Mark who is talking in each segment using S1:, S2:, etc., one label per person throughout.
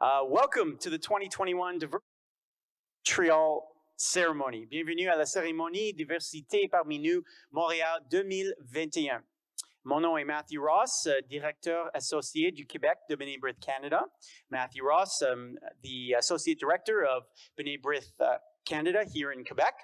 S1: Welcome to the 2021 Montreal Ceremony. Bienvenue à la cérémonie Diversité parmi nous Montréal 2021. Mon nom est Matthew Ross, directeur associé du Québec de B'nai B'rith Canada. Matthew Ross, the associate director of B'nai B'rith Canada here in Quebec.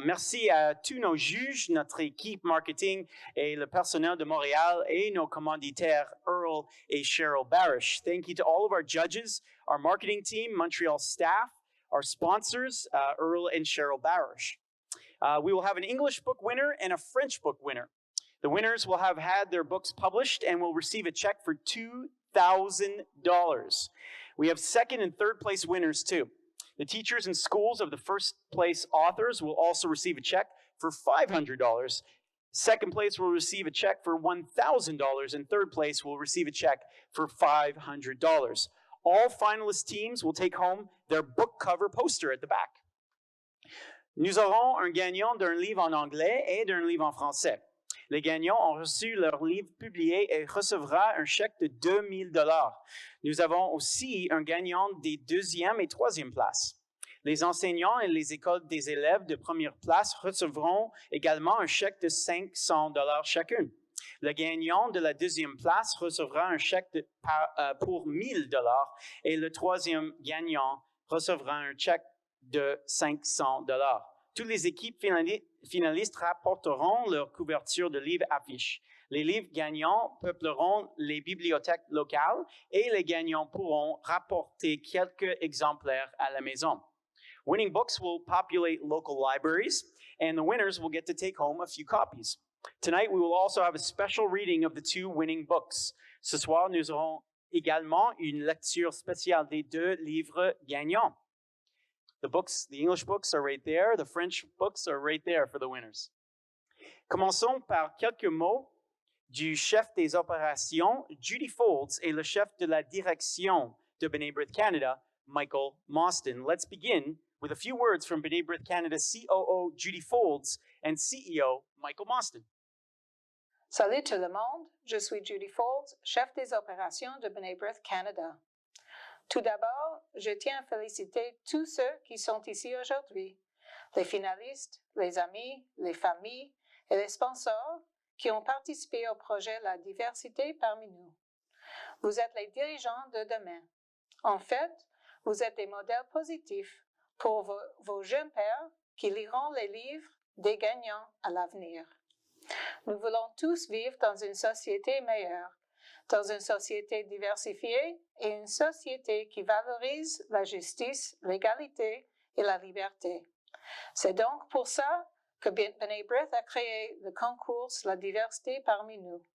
S1: Merci à tous nos juges, notre équipe marketing et le personnel de Montréal et nos commanditaires Earl et Cheryl Barish. Thank you to all of our judges, our marketing team, Montreal staff, our sponsors, Earl and Cheryl Barish. We will have an English book winner and a French book winner. The winners will have had their books published and will receive a check for $2,000. We have second and third place winners too. The teachers and schools of the first place authors will also receive a check for $500. Second place will receive a check for $1,000, and third place will receive a check for $500. All finalist teams will take home their book cover poster at the back. Nous aurons un gagnant d'un livre en anglais et d'un livre en français. Les gagnants ont reçu leur livre publié et recevra un chèque de $2,000. Nous avons aussi un gagnant des deuxième et troisième places. Les enseignants et les écoles des élèves de première place recevront également un chèque de $500 chacun. Le gagnant de la deuxième place recevra un chèque pour $1,000 et le troisième gagnant recevra un chèque de $500. Toutes les équipes finalistes rapporteront leur couverture de livres affiches. Les livres gagnants peupleront les bibliothèques locales et les gagnants pourront rapporter quelques exemplaires à la maison. Winning books will populate local libraries, and the winners will get to take home a few copies. Tonight, we will also have a special reading of the two winning books. Ce soir, nous aurons également une lecture spéciale des deux livres gagnants. The English books are right there. The French books are right there for the winners. Commençons par quelques mots du chef des opérations, Judy Folds, et le chef de la direction de B'nai B'rith Canada, Michael Mauston. Let's begin with a few words from B'nai B'rith Canada COO Judy Folds and CEO Michael Mauston.
S2: Salut tout le monde, je suis Judy Folds, chef des opérations de B'nai B'rith Canada. Tout d'abord, je tiens à féliciter tous ceux qui sont ici aujourd'hui, les finalistes, les amis, les familles et les sponsors qui ont participé au projet La diversité parmi nous. Vous êtes les dirigeants de demain. En fait, vous êtes des modèles positifs pour vos jeunes pères qui liront les livres des gagnants à l'avenir. Nous voulons tous vivre dans une société meilleure, dans une société diversifiée et une société qui valorise la justice, l'égalité et la liberté. C'est donc pour ça que B'nai B'rith a créé le concours La diversité parmi nous.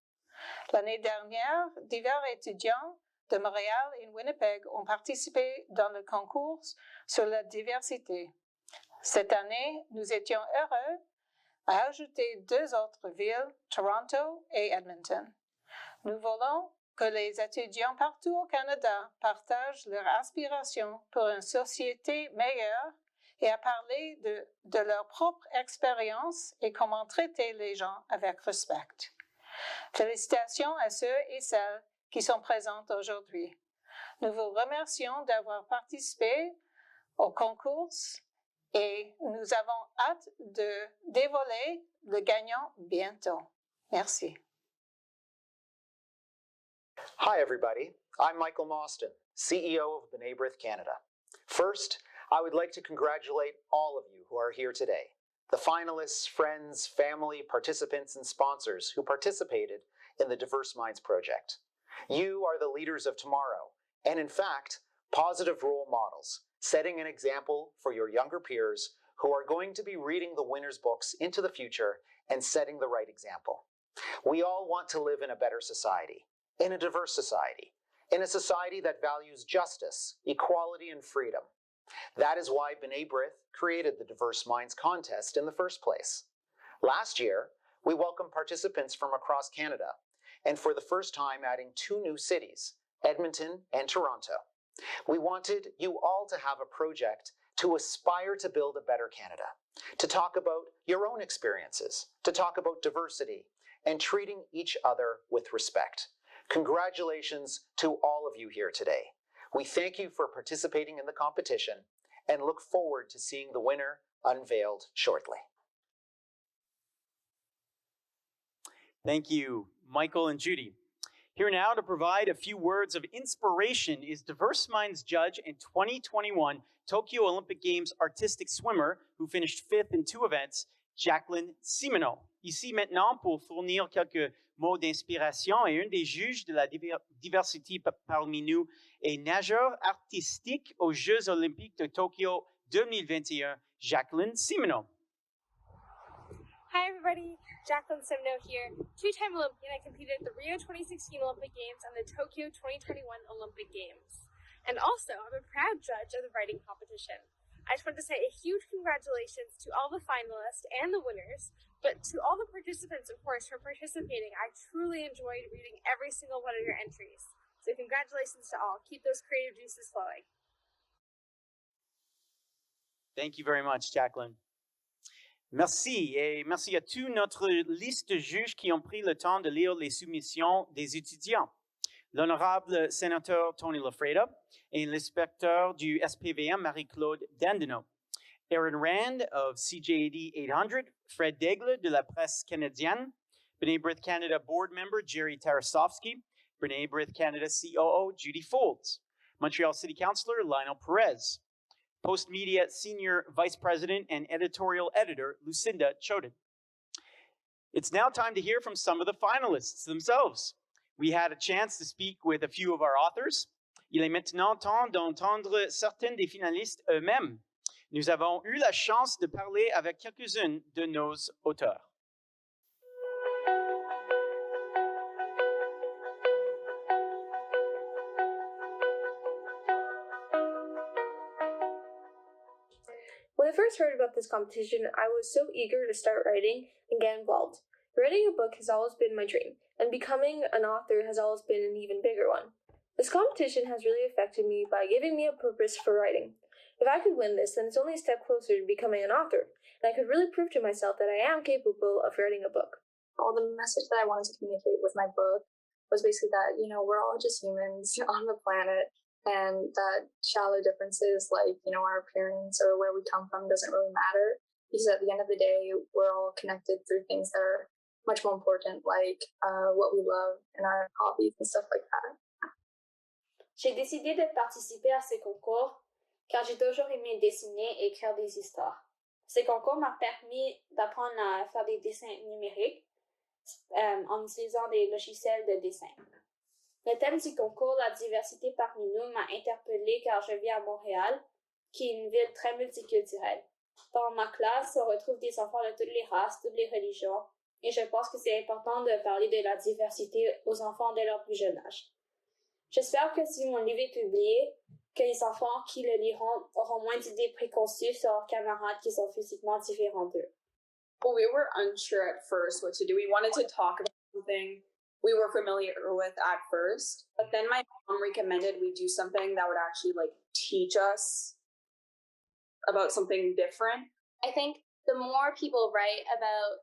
S2: L'année dernière, divers étudiants de Montréal et Winnipeg ont participé dans le concours sur la diversité. Cette année, nous étions heureux à ajouter deux autres villes, Toronto et Edmonton. Nous voulons que les étudiants partout au Canada partagent leurs aspirations pour une société meilleure et à parler de leur propre expérience et comment traiter les gens avec respect. Félicitations à ceux et celles qui sont présents aujourd'hui. Nous vous remercions d'avoir participé au concours et nous avons hâte de dévoiler le gagnant bientôt. Merci.
S3: Hi, everybody. I'm Michael Mauston, CEO of B'nai B'rith Canada. First, I would like to congratulate all of you who are here today, the finalists, friends, family, participants, and sponsors who participated in the Diverse Minds Project. You are the leaders of tomorrow, and in fact, positive role models, setting an example for your younger peers who are going to be reading the winners' books into the future and setting the right example. We all want to live in a better society, in a diverse society, in a society that values justice, equality, and freedom. That is why B'nai B'rith created the Diverse Minds contest in the first place. Last year, we welcomed participants from across Canada, and for the first time adding two new cities, Edmonton and Toronto. We wanted you all to have a project to aspire to build a better Canada, to talk about your own experiences, to talk about diversity, and treating each other with respect. Congratulations to all of you here today. We thank you for participating in the competition and look forward to seeing the winner unveiled shortly.
S1: Thank you, Michael and Judy. Here now to provide a few words of inspiration is Diverse Minds judge and 2021 Tokyo Olympic Games artistic swimmer who finished 5th in 2 events, Jacqueline Simoneaux. Ici maintenant pour fournir quelques mots d'inspiration et une des juges de la diversité parmi nous est nageur artistique aux Jeux Olympiques de Tokyo 2021, Jacqueline Simoneaux.
S4: Hi everybody, Jacqueline Simoneaux here, 2-time Olympian. I competed at the Rio 2016 Olympic Games and the Tokyo 2021 Olympic Games. And also, I'm a proud judge of the writing competition. I just want to say a huge congratulations to all the finalists and the winners, but to all the participants, of course, for participating. I truly enjoyed reading every single one of your entries. So congratulations to all. Keep those creative juices flowing.
S1: Thank you very much, Jacqueline. Merci, et merci à toute notre liste de juges qui ont pris le temps de lire les soumissions des étudiants. L'honorable sénateur Tony Lafreda et l'inspecteur du SPVM Marie-Claude Dandeneau. Aaron Rand of CJAD 800, Fred Daigle de la presse canadienne, B'nai B'rith Canada board member Jerry Tarasovsky, B'nai B'rith Canada COO Judy Folds, Montreal City Councillor Lionel Perez, Post Media Senior Vice President and Editorial Editor Lucinda Choden. It's now time to hear from some of the finalists themselves. We had a chance to speak with a few of our authors. Il est maintenant temps d'entendre certains des finalistes eux-mêmes. Nous avons eu la chance de parler avec quelques-uns de nos auteurs.
S5: When I first heard about this competition, I was so eager to start writing and get involved. Writing a book has always been my dream, and becoming an author has always been an even bigger one. This competition has really affected me by giving me a purpose for writing. If I could win this, then it's only a step closer to becoming an author, and I could really prove to myself that I am capable of writing a book.
S6: All the message that I wanted to communicate with my book was basically that, we're all just humans on the planet, and that shallow differences like, our appearance or where we come from doesn't really matter, because at the end of the day, we're all connected through things that are much more important, like what we love and our hobbies and stuff like that.
S5: J'ai décidé de participer à ces concours car j'ai toujours aimé dessiner et écrire des histoires. Ces concours m'ont permis d'apprendre à faire des dessins numériques en utilisant des logiciels de dessin. Le thème du concours, la diversité parmi nous, m'a interpellée car je vis à Montréal, qui est une ville très multiculturelle. Dans ma classe, on retrouve des enfants de toutes les races, toutes les religions, et je pense que c'est important de parler de la diversité aux enfants dès leur plus jeune âge. J'espère que si mon livre est publié, que les enfants qui le liront auront moins d'idées préconçues sur leurs camarades qui sont physiquement différents d'eux.
S7: Well, we were unsure at first what to do. We wanted to talk about something we were familiar with at first, but then my mom recommended we do something that would actually teach us about something different.
S6: I think the more people write about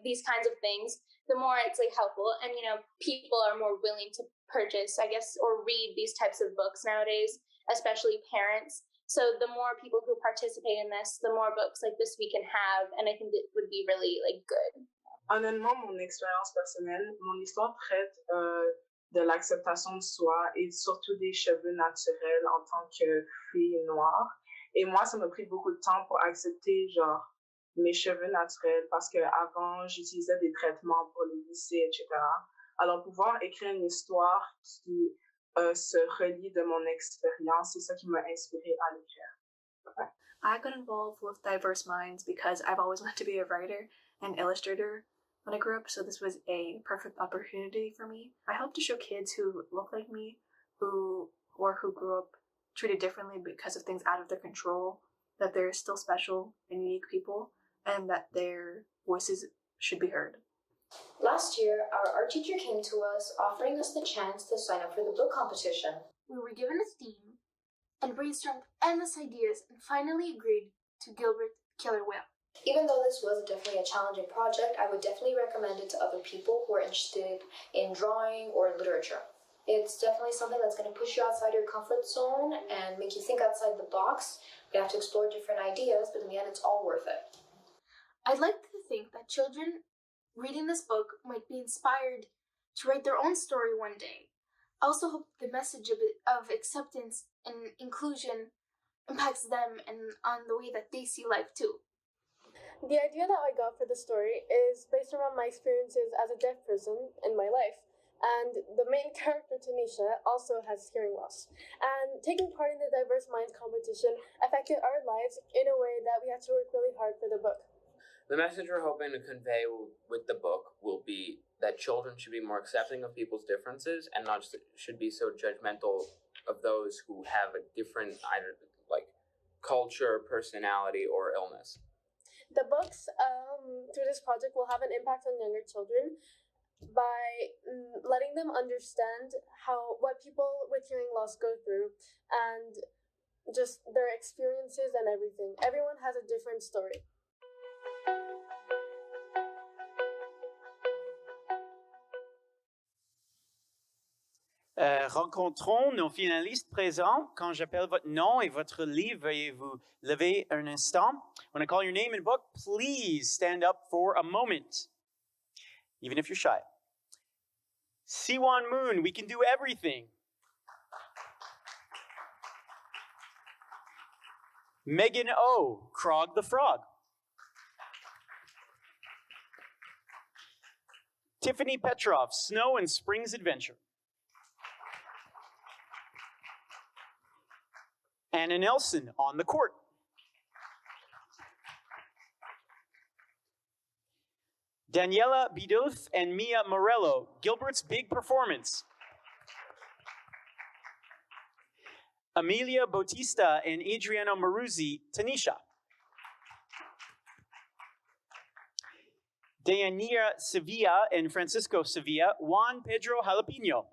S6: these kinds of things, the more it's helpful, and people are more willing to purchase, I guess, or read these types of books nowadays, especially parents. So the more people who participate in this, the more books like this we can have, and I think it would be really good.
S8: Honnêtement, mon expérience personnelle, mon histoire traite de l'acceptation de soi et surtout des cheveux naturels en tant que fille noire. Et moi, ça m'a pris beaucoup de temps pour accepter, mes cheveux naturels parce qu'avant, j'utilisais des traitements pour les lisser, etc. Alors, pouvoir écrire une histoire qui se relie de mon expérience, c'est ça qui m'a inspirée à l'écrire. Ouais.
S9: I got involved with Diverse Minds because I've always wanted to be a writer and illustrator when I grew up, so this was a perfect opportunity for me. I hope to show kids who look like me, who grew up treated differently because of things out of their control, that they're still special and unique people, and that their voices should be heard.
S10: Last year, our art teacher came to us offering us the chance to sign up for the book competition.
S4: We were given a theme and brainstormed endless ideas and finally agreed to Gilbert Killer Whale.
S10: Even though this was definitely a challenging project, I would definitely recommend it to other people who are interested in drawing or literature. It's definitely something that's going to push you outside your comfort zone and make you think outside the box. You have to explore different ideas, but in the end, it's all worth it.
S11: I'd like to think that children reading this book might be inspired to write their own story one day. I also hope the message of acceptance and inclusion impacts them and on the way that they see life too.
S4: The idea that I got for the story is based around my experiences as a deaf person in my life. And the main character, Tanisha, also has hearing loss. And taking part in the Diverse Minds competition affected our lives in a way that we had to work really hard for the book.
S12: The message we're hoping to convey with the book will be that children should be more accepting of people's differences and not should be so judgmental of those who have a different either like culture, personality, or illness.
S4: The books through this project will have an impact on younger children by letting them understand what people with hearing loss go through and just their experiences and everything. Everyone has a different story.
S1: Rencontrons nos finalistes présents. Quand j'appelle votre nom et votre livre, veuillez vous lever un instant. When I call your name and book, please stand up for a moment, even if you're shy. Siwon Moon, We Can Do Everything. Megan O, Krog the Frog. Tiffany Petrov, Snow and Spring's Adventure. Anna Nelson, On the Court. Daniela Bidulf and Mia Morello, Gilbert's Big Performance. Amelia Bautista and Adriano Maruzzi, Tanisha. Deyanira Sevilla and Francisco Sevilla, Juan Pedro Jalapeno.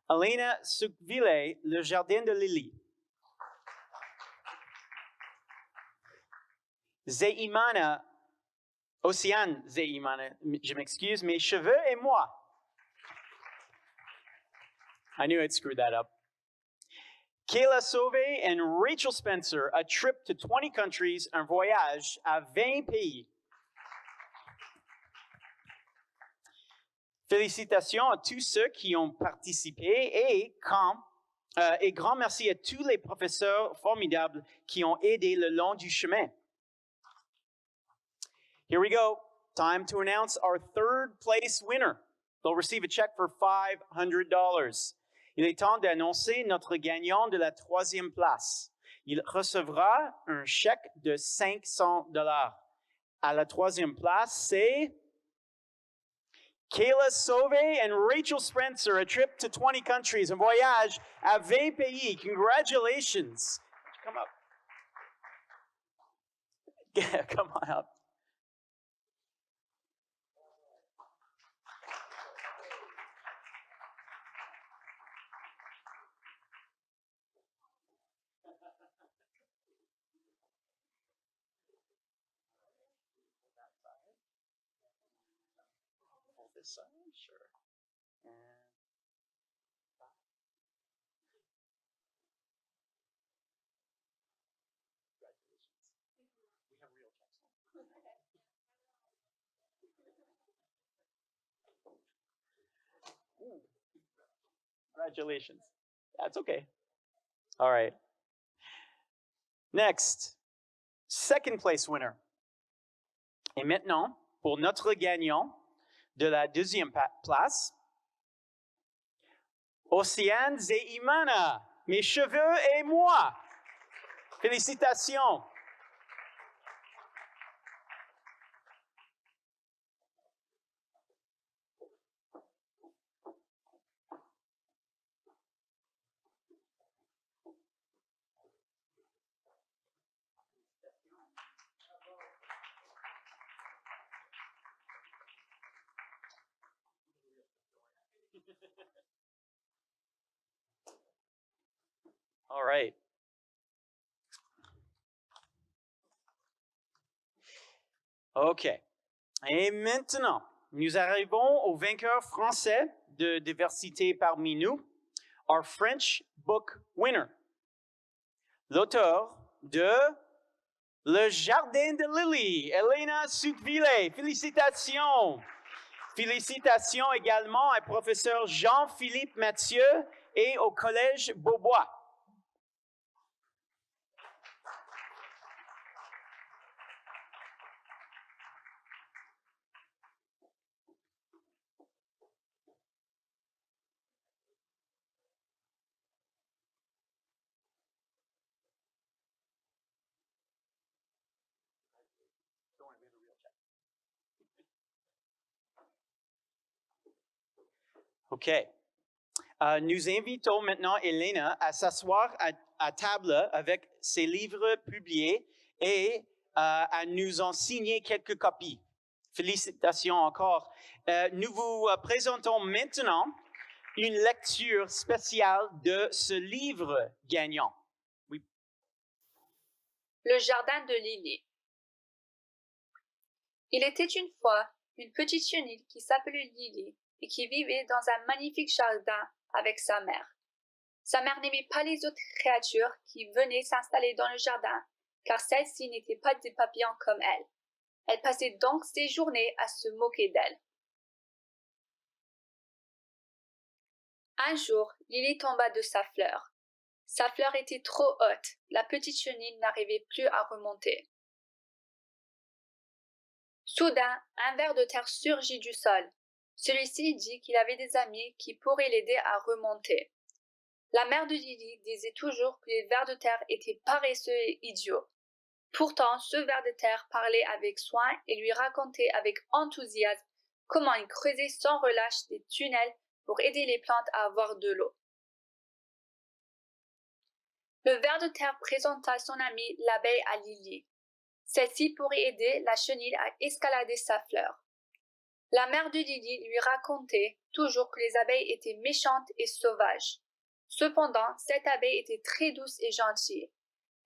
S1: Elena Sukville, Le Jardin de Lily. Zeimana, Océane Zeimana, je m'excuse, Mes cheveux et moi. I knew I'd screw that up. Kayla Sauvé and Rachel Spencer, A Trip to 20 Countries, Un Voyage à 20 Pays. Félicitations à tous ceux qui ont participé et grand merci à tous les professeurs formidables qui ont aidé le long du chemin. Here we go. Time to announce our third place winner. They'll receive a check for $500. Il est temps d'annoncer notre gagnant de la troisième place. Il recevra un chèque de $500. À la troisième place, c'est Kayla Sauvé and Rachel Spencer, A Trip to 20 Countries, Un Voyage à 20 Pays. Congratulations. Come up. Yeah, come on up. This side, sure. And congratulations. We have real checks. Ooh. Congratulations. That's okay. All right. Next, second place winner. Et maintenant, pour notre gagnant de la deuxième place, Océane Zeimana, Mes cheveux et moi. Félicitations. All right. OK. Et maintenant, nous arrivons au vainqueur français de diversité parmi nous, our French book winner, l'auteur de Le Jardin de Lily, Elena Soukville. Félicitations! Félicitations également à professeur Jean-Philippe Mathieu et au Collège Beaubois. OK. Nous invitons maintenant Elena à s'asseoir à table avec ses livres publiés et à nous en signer quelques copies. Félicitations encore. Nous vous présentons maintenant une lecture spéciale de ce livre gagnant. Oui.
S13: Le jardin de Lily. Il était une fois une petite chenille qui s'appelait Lily et qui vivait dans un magnifique jardin avec sa mère. Sa mère n'aimait pas les autres créatures qui venaient s'installer dans le jardin, car celles-ci n'étaient pas des papillons comme elle. Elle passait donc ses journées à se moquer d'elle. Un jour, Lily tomba de sa fleur. Sa fleur était trop haute, la petite chenille n'arrivait plus à remonter. Soudain, un ver de terre surgit du sol. Celui-ci dit qu'il avait des amis qui pourraient l'aider à remonter. La mère de Lily disait toujours que les vers de terre étaient paresseux et idiots. Pourtant, ce ver de terre parlait avec soin et lui racontait avec enthousiasme comment il creusait sans relâche des tunnels pour aider les plantes à avoir de l'eau. Le ver de terre présenta son amie l'abeille à Lily. Celle-ci pourrait aider la chenille à escalader sa fleur. La mère de Lily lui racontait toujours que les abeilles étaient méchantes et sauvages. Cependant, cette abeille était très douce et gentille.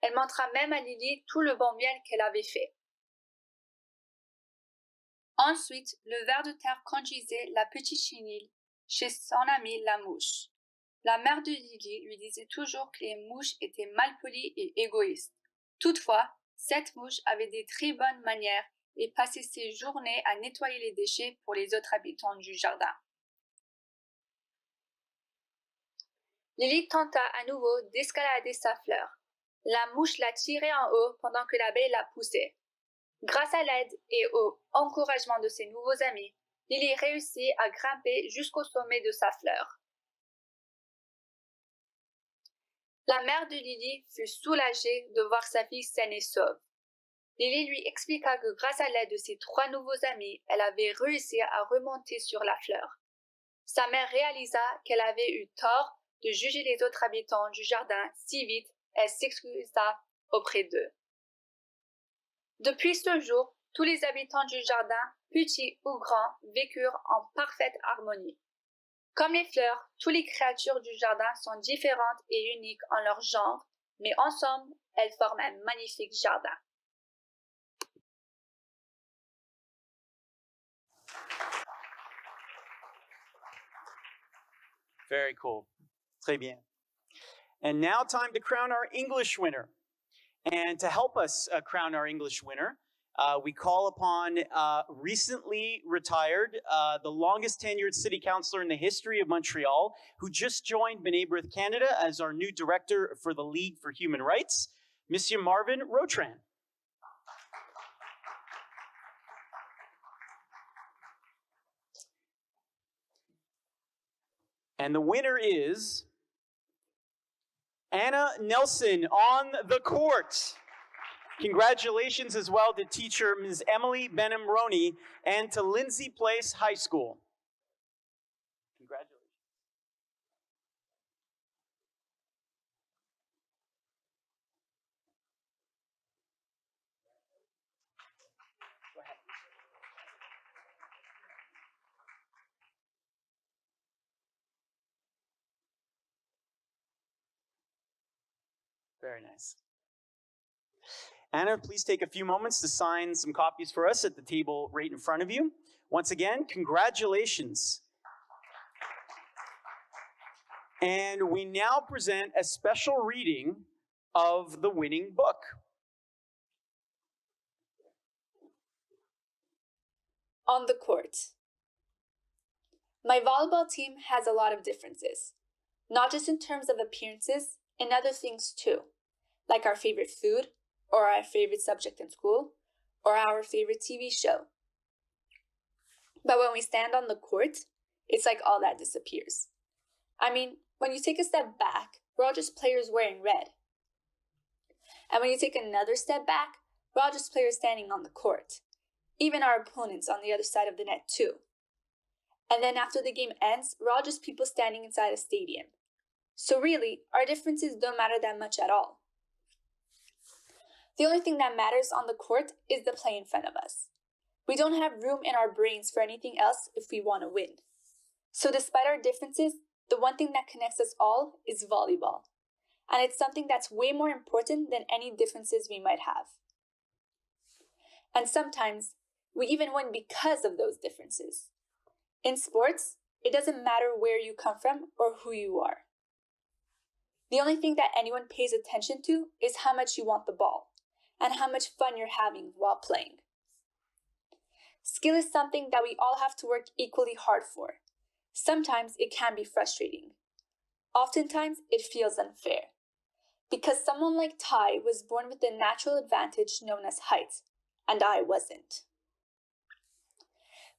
S13: Elle montra même à Lily tout le bon miel qu'elle avait fait. Ensuite, le ver de terre conduisait la petite chenille chez son amie la mouche. La mère de Lily lui disait toujours que les mouches étaient malpolies et égoïstes. Toutefois, cette mouche avait des très bonnes manières et passait ses journées à nettoyer les déchets pour les autres habitants du jardin. Lily tenta à nouveau d'escalader sa fleur. La mouche la tirait en haut pendant que l'abeille la poussait. Grâce à l'aide et au encouragement de ses nouveaux amis, Lily réussit à grimper jusqu'au sommet de sa fleur. La mère de Lily fut soulagée de voir sa fille saine et sauve. Lily lui expliqua que grâce à l'aide de ses 3 nouveaux amis, elle avait réussi à remonter sur la fleur. Sa mère réalisa qu'elle avait eu tort de juger les autres habitants du jardin si vite, elle s'excusa auprès d'eux. Depuis ce jour, tous les habitants du jardin, petits ou grands, vécurent en parfaite harmonie. Comme les fleurs, toutes les créatures du jardin sont différentes et uniques en leur genre, mais ensemble, elles forment un magnifique jardin.
S1: Very cool. Très bien. And now time to crown our English winner. And to help us crown our English winner, we call upon recently retired, the longest tenured city councilor in the history of Montreal, who just joined B'nai B'rith Canada as our new director for the League for Human Rights, Monsieur Marvin Rotran. And the winner is Anna Nelson on the court. Congratulations as well to teacher Ms. Emily Benham-Roney and to Lindsay Place High School. Congratulations. Go ahead. Very nice. Anna, please take a few moments to sign some copies for us at the table right in front of you. Once again, congratulations. And we now present a special reading of the winning book.
S13: On the court. My volleyball team has a lot of differences, not just in terms of appearances, in other things too, like our favorite food, or our favorite subject in school, or our favorite TV show. But when we stand on the court, it's like all that disappears. I mean, when you take a step back, we're all just players wearing red. And when you take another step back, we're all just players standing on the court. Even our opponents on the other side of the net too. And then after the game ends, we're all just people standing inside a stadium. So really, our differences don't matter that much at all. The only thing that matters on the court is the play in front of us. We don't have room in our brains for anything else if we want to win. So despite our differences, the one thing that connects us all is volleyball. And it's something that's way more important than any differences we might have. And sometimes, we even win because of those differences. In sports, it doesn't matter where you come from or who you are. The only thing that anyone pays attention to is how much you want the ball and how much fun you're having while playing. Skill is something that we all have to work equally hard for. Sometimes it can be frustrating. Oftentimes it feels unfair. Because someone like Ty was born with a natural advantage known as height, and I wasn't.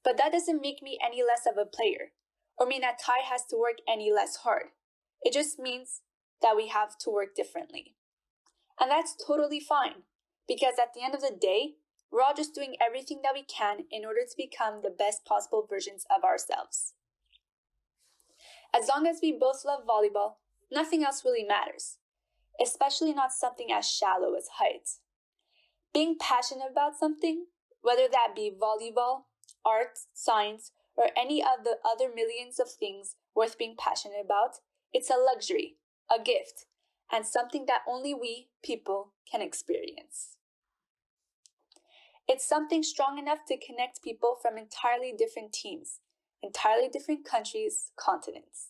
S13: But that doesn't make me any less of a player, or mean that Ty has to work any less hard. It just means that we have to work differently. And that's totally fine, because at the end of the day, we're all just doing everything that we can in order to become the best possible versions of ourselves. As long as we both love volleyball, nothing else really matters, especially not something as shallow as height. Being passionate about something, whether that be volleyball, art, science, or any of the other millions of things worth being passionate about, it's a luxury, a gift, and something that only we, people, can experience. It's something strong enough to connect people from entirely different teams, entirely different countries, continents.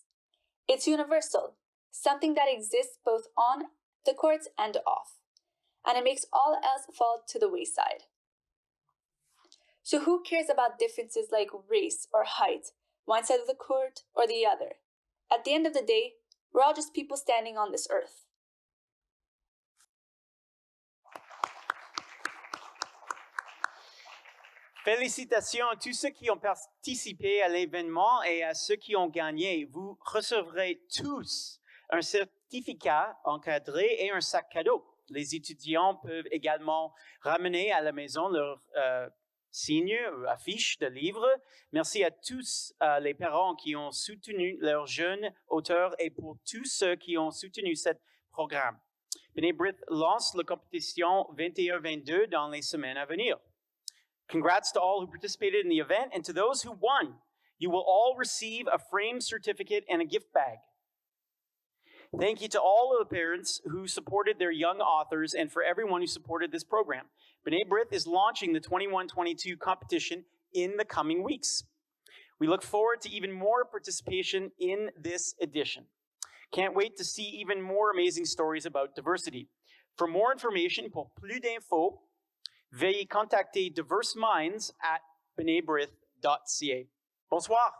S13: It's universal, something that exists both on the courts and off, and it makes all else fall to the wayside. So who cares about differences like race or height, one side of the court or the other? At the end of the day, we're all just people standing on this earth.
S1: Félicitations à tous ceux qui ont participé à l'événement et à ceux qui ont gagné. Vous recevrez tous un certificat encadré et un sac cadeau. Les étudiants peuvent également ramener à la maison leur signes, affiches de livres. Merci à tous les parents qui ont soutenu leurs jeunes auteurs et pour tous ceux qui ont soutenu ce programme. B'nai B'rith lance la compétition 21-22 dans les semaines à venir. Congrats to all who participated in the event and to those who won. You will all receive a framed certificate and a gift bag. Thank you to all of the parents who supported their young authors and for everyone who supported this program. B'nai B'rith is launching the 21-22 competition in the coming weeks. We look forward to even more participation in this edition. Can't wait to see even more amazing stories about diversity. For more information, pour plus d'infos, veuillez contacter Diverse Minds at bnaibrith.ca. Bonsoir.